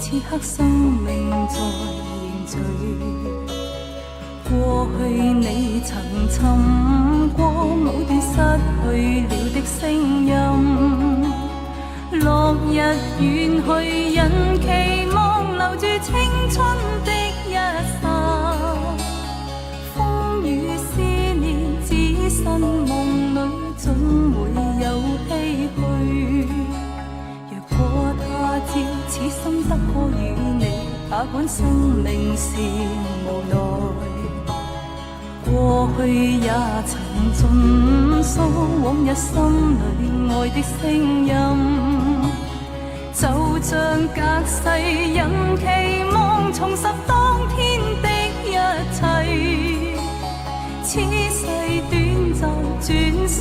此刻生命在凝聚。過去你曾尋過某段失去了的聲音，落日遠去，人期望留住青春的一剎，風雨思念只身夢裏總會有唏噓。若果他朝此生不可與你，哪管生命是無奈。過去也曾盡訴往日心裏愛的聲音，就像隔世人期望重拾當天的一切。此世短暫，轉身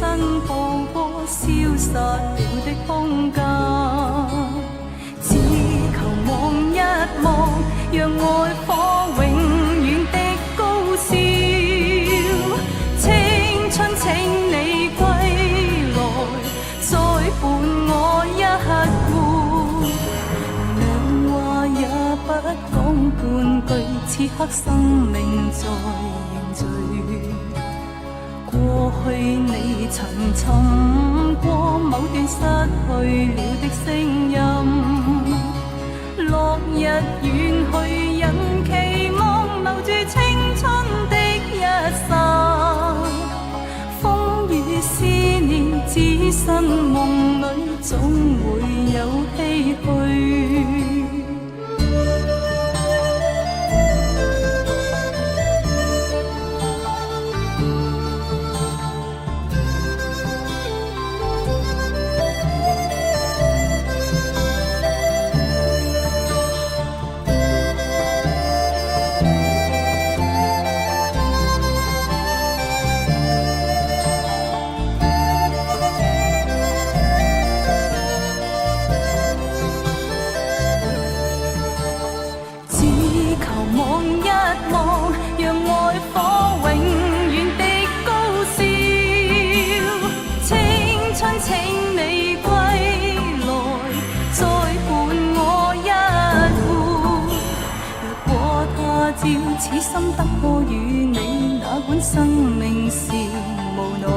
步過消失了的空間，只求望一望，讓愛火永遠的高燒。青春請你歸來，再伴我一回，兩話也不講半句，此刻生命在凝聚。過去你曾尋過某段失去了的聲音，落日遠去，人期望留住青春的一剎，風雨思念只身夢裏總會有唏噓。此心得可與你，哪管生命是無奈。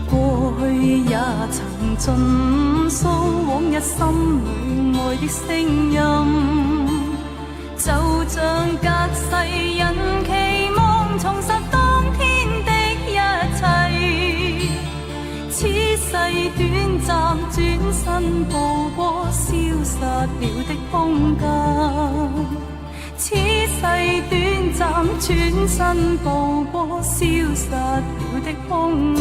過去也曾盡訴往日心裏愛的聲音，就像隔世人期望重拾當天的一切。此世短暫，轉身步過消失了的空間。此世短暫，轉身步過消失了的空間。